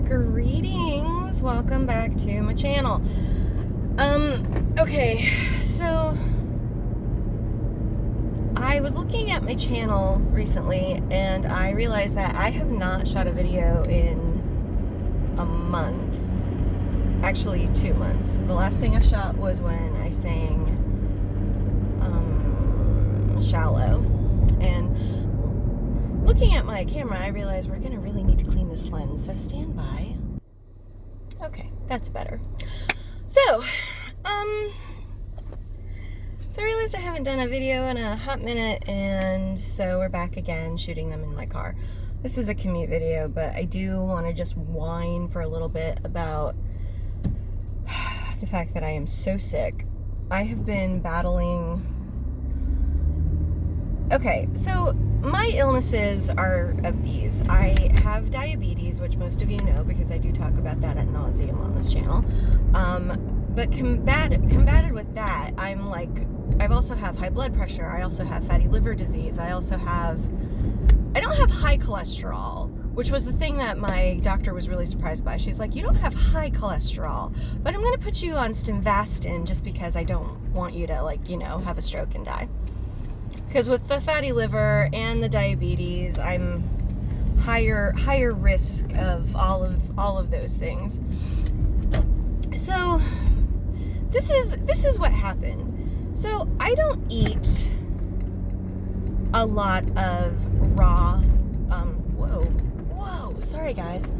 Greetings, welcome back to my channel. Okay, so I was looking at my channel recently and I realized that I have not shot a video in a month, actually 2 months. The last thing I shot was when I sang Shallow, and looking at my camera I realized we're gonna really need to clean this lens, so stand by. Okay, that's better. So I realized I haven't done a video in a hot minute, and so we're back again shooting them in my car. This is a commute video, but I do want to just whine for a little bit about the fact that I am so sick. I have been battling... Okay, so my illnesses are of these. I have diabetes, which most of you know because I do talk about that ad nauseum on this channel. But combated with that, I also have high blood pressure. I also have fatty liver disease. I don't have high cholesterol, which was the thing that my doctor was really surprised by. She's like, you don't have high cholesterol, but I'm going to put you on Stimvastin just because I don't want you to, have a stroke and die. Because with the fatty liver and the diabetes, I'm higher risk of all of those things. So this is what happened. So I don't eat a lot of raw. Whoa! Sorry guys,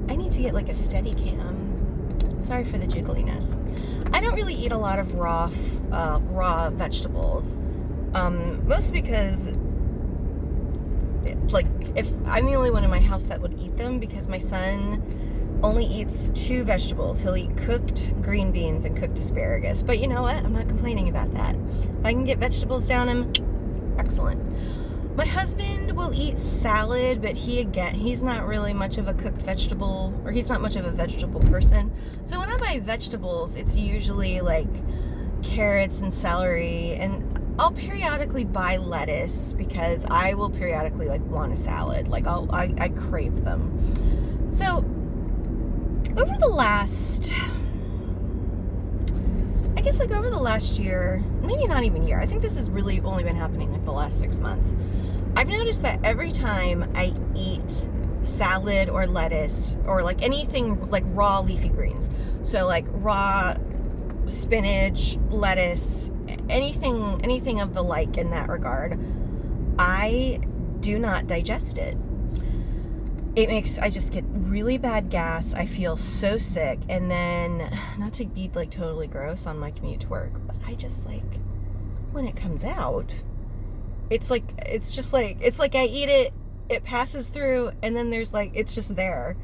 I need to get like a steady cam. Sorry for the jiggliness. I don't really eat a lot of raw vegetables. Mostly because, if I'm the only one in my house that would eat them, because my son only eats 2 vegetables. He'll eat cooked green beans and cooked asparagus. But you know what? I'm not complaining about that. If I can get vegetables down him, excellent. My husband will eat salad, but he's not really much of a cooked vegetable, or he's not much of a vegetable person. So when I buy vegetables, it's usually like carrots and celery, and I'll periodically buy lettuce because I will periodically want a salad. I crave them. So over the last year, maybe not even year, I think this has really only been happening the last 6 months. I've noticed that every time I eat salad or lettuce or anything raw leafy greens, so raw spinach, lettuce, anything of the like in that regard, I do not digest it. I just get really bad gas. I feel so sick, and then, not to be totally gross on my commute to work, but I just when it comes out, it's like I eat it, it passes through, and then there's it's just there.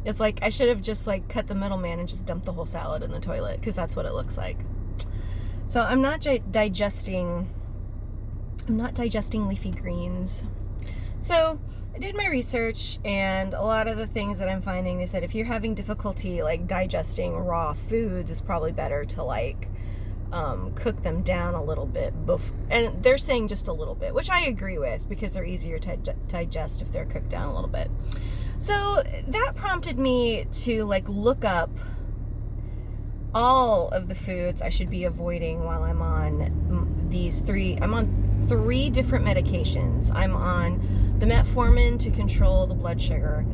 It's like I should have just cut the middleman and just dumped the whole salad in the toilet, because that's what it looks like. So I'm not digesting leafy greens. So I did my research, and a lot of the things that I'm finding, they said if you're having difficulty digesting raw foods, it's probably better to cook them down a little bit. And they're saying just a little bit, which I agree with, because they're easier to digest if they're cooked down a little bit. So that prompted me to look up all of the foods I should be avoiding while I'm on I'm on 3 different medications. I'm on the metformin to control the blood sugar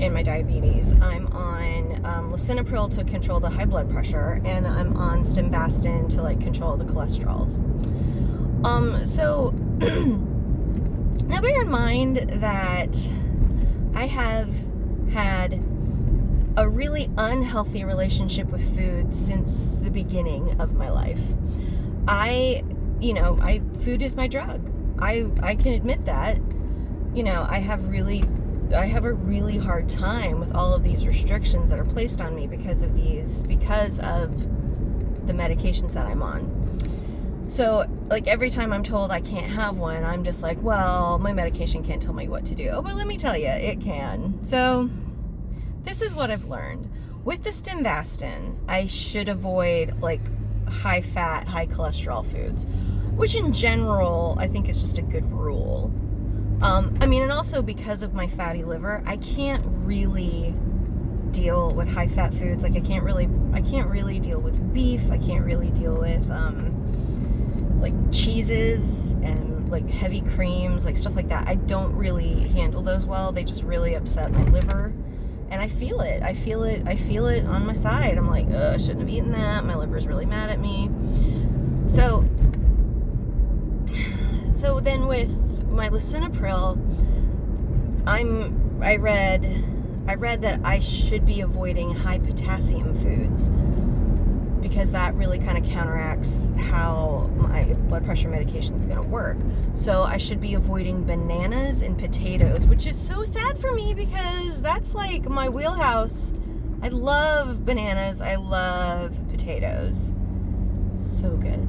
and my diabetes. I'm on lisinopril to control the high blood pressure, and I'm on Stimvastin to control the cholesterols. So now bear in mind that I have had a really unhealthy relationship with food since the beginning of my life. Food is my drug. I can admit that. I have a really hard time with all of these restrictions that are placed on me because of the medications that I'm on. So, every time I'm told I can't have one, I'm just well, my medication can't tell me what to do. Oh, but let me tell you, it can. So, this is what I've learned. With the Stimvastin, I should avoid, high fat, high cholesterol foods, which in general, I think is just a good rule. And also because of my fatty liver, I can't really deal with high fat foods. Like I can't really deal with beef. I can't really deal with like cheeses and like heavy creams, like stuff like that. I don't really handle those well. They just really upset my liver. And I feel it on my side. I'm like, I shouldn't have eaten that. My liver's really mad at me. So then with my lisinopril, I read that I should be avoiding high potassium foods because that really kind of counteracts how my blood pressure medication is going to work. So I should be avoiding bananas and potatoes, which is so sad for me because that's like my wheelhouse. I love bananas. I love potatoes. So good.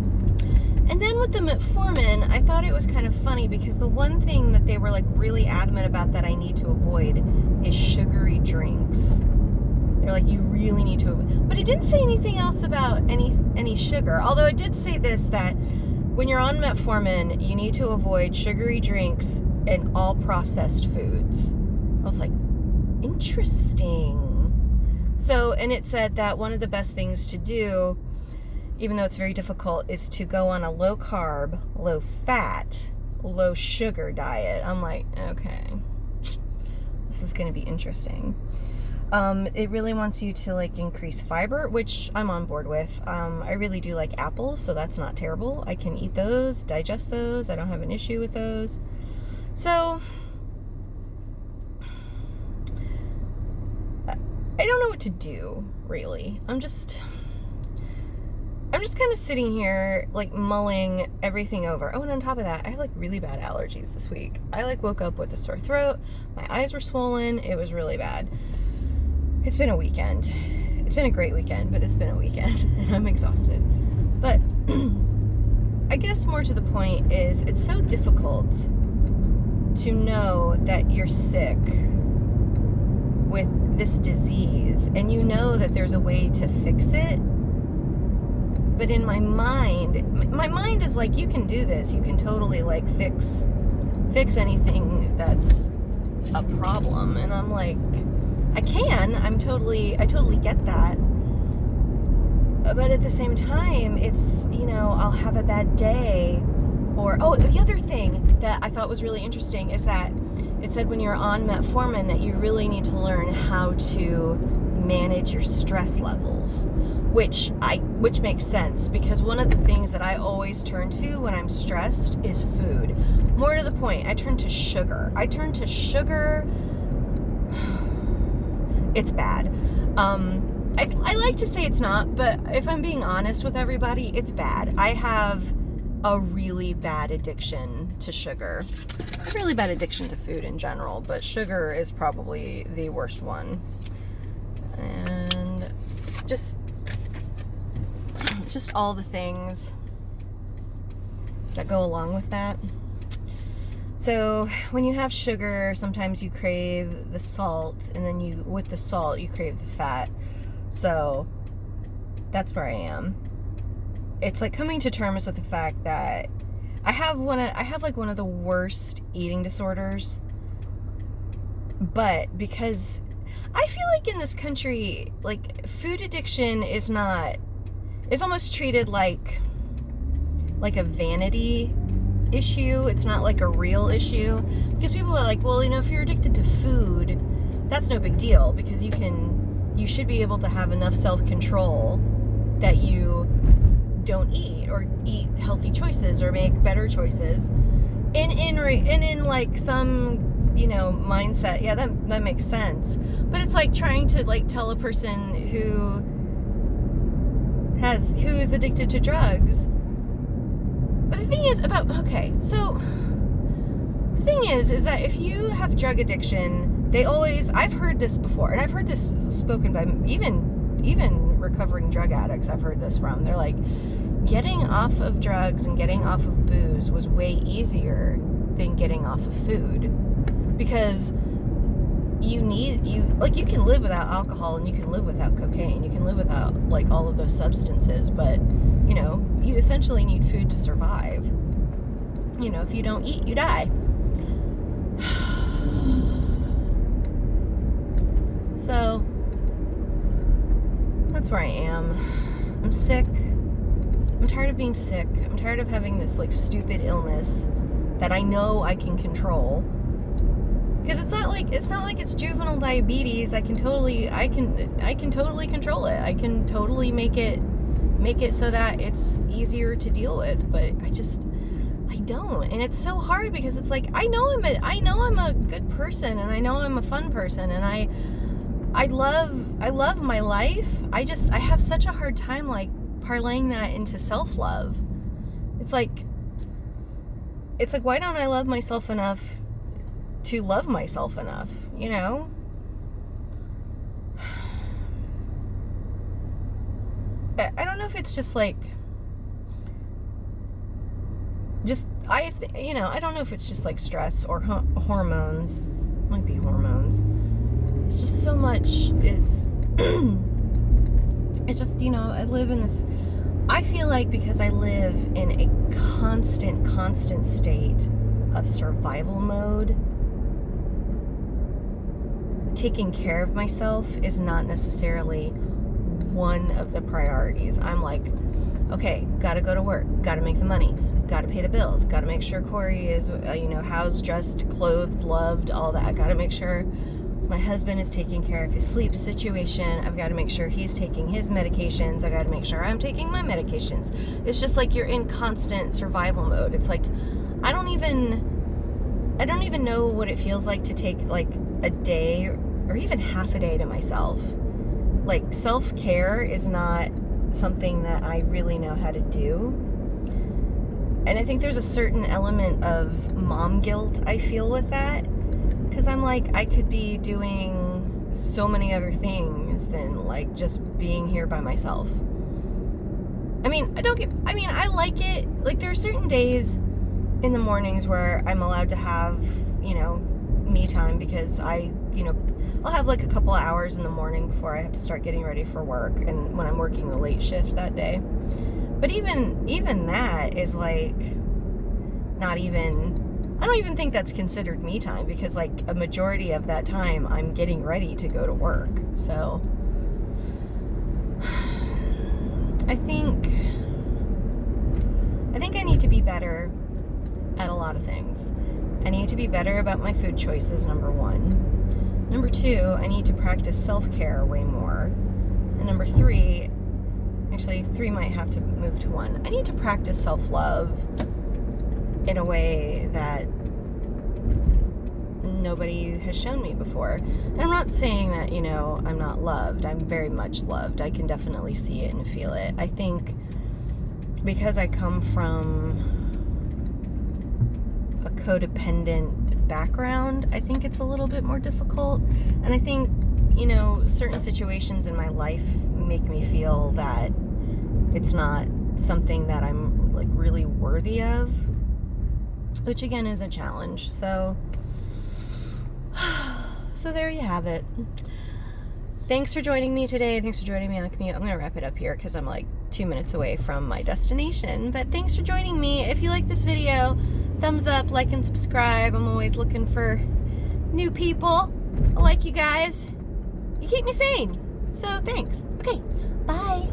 And then with the metformin, I thought it was kind of funny because the one thing that they were like really adamant about that I need to avoid is sugary drinks. They're like, you really need to avoid. But it didn't say anything else about any sugar. Although it did say this, that when you're on metformin, you need to avoid sugary drinks and all processed foods. I was like, interesting. So, and it said that one of the best things to do, even though it's very difficult, is to go on a low carb, low fat, low sugar diet. I'm like, okay, this is going to be interesting. It really wants you to like increase fiber, which I'm on board with. I really do like apples, so that's not terrible. I can eat those, digest those. I don't have an issue with those. So I don't know what to do, really. I'm just kind of sitting here, like, mulling everything over. Oh, and on top of that, I have, like, really bad allergies this week. I, like, woke up with a sore throat. My eyes were swollen. It was really bad. It's been a weekend. It's been a great weekend, but it's been a weekend, and I'm exhausted. But I guess more to the point is it's so difficult to know that you're sick with this disease, and you know that there's a way to fix it. But in my mind is like, you can do this. You can totally like fix anything that's a problem. And I'm like, I totally get that. But at the same time, it's, you know, I'll have a bad day. Or, oh, the other thing that I thought was really interesting is that it said when you're on metformin that you really need to learn how to manage your stress levels, which makes sense, because one of the things that I always turn to when I'm stressed is food. More to the point, I turn to sugar. It's bad. I like to say it's not, but if I'm being honest with everybody, it's bad. I have a really bad addiction to sugar. Really bad addiction to food in general, but sugar is probably the worst one. And just all the things that go along with that. So when you have sugar, sometimes you crave the salt, and then with the salt you crave the fat. So that's where I am. It's like coming to terms with the fact that I have one of the worst eating disorders. But because I feel like in this country, like, food addiction is almost treated like a vanity issue. It's not like a real issue, because people are like, well, you know, if you're addicted to food, that's no big deal, because you should be able to have enough self-control that you don't eat, or eat healthy choices, or make better choices. And in like some, you know, mindset, yeah, that makes sense. But it's like trying to like tell a person who is addicted to drugs. But the thing is is that if you have drug addiction, I've heard this before, and I've heard this spoken by even recovering drug addicts. I've heard this from. They're like, getting off of drugs and getting off of booze was way easier than getting off of food, because you can live without alcohol, and you can live without cocaine, you can live without like all of those substances, but you know, you essentially need food to survive. You know, if you don't eat, you die. So where I am. I'm sick. I'm tired of being sick. I'm tired of having this like stupid illness that I know I can control. Because it's not like it's juvenile diabetes. I can totally control it. I can totally make it so that it's easier to deal with. But I don't, and it's so hard because it's like I know I'm a good person, and I know I'm a fun person, and I love my life. I have such a hard time like parlaying that into self-love. It's like why don't I love myself enough to love myself enough, you know? I don't know if it's just like I don't know if it's just like stress or hormones. It might be hormones. It's just so much is it's just, I feel like because I live in a constant state of survival mode, taking care of myself is not necessarily one of the priorities. I'm like, okay, gotta go to work, gotta make the money, gotta pay the bills, gotta make sure Corey is, housed, dressed, clothed, loved, all that. Gotta make sure my husband is taking care of his sleep situation. I've got to make sure he's taking his medications. I got to make sure I'm taking my medications. It's just like you're in constant survival mode. It's like I don't even know what it feels like to take like a day or even half a day to myself. Like self-care is not something that I really know how to do. And I think there's a certain element of mom guilt I feel with that. Because I'm like, I could be doing so many other things than like just being here by myself. I like it. Like there are certain days in the mornings where I'm allowed to have, me time because I'll have like a couple of hours in the morning before I have to start getting ready for work and when I'm working the late shift that day. But even that is like not even, I don't even think that's considered me time because like a majority of that time I'm getting ready to go to work. So I think I need to be better at a lot of things. I need to be better about my food choices, number one. Number two, I need to practice self-care way more. And number three, actually three might have to move to one. I need to practice self-love in a way that nobody has shown me before. And I'm not saying that, I'm not loved. I'm very much loved. I can definitely see it and feel it. I think because I come from a codependent background, I think it's a little bit more difficult. And I think, certain situations in my life make me feel that it's not something that I'm like really worthy of, which again is a challenge. So there you have it. Thanks for joining me today. Thanks for joining me on commute. I'm going to wrap it up here because I'm like 2 minutes away from my destination. But thanks for joining me. If you like this video, thumbs up, like, and subscribe. I'm always looking for new people. I like you guys. You keep me sane. So thanks. Okay, bye.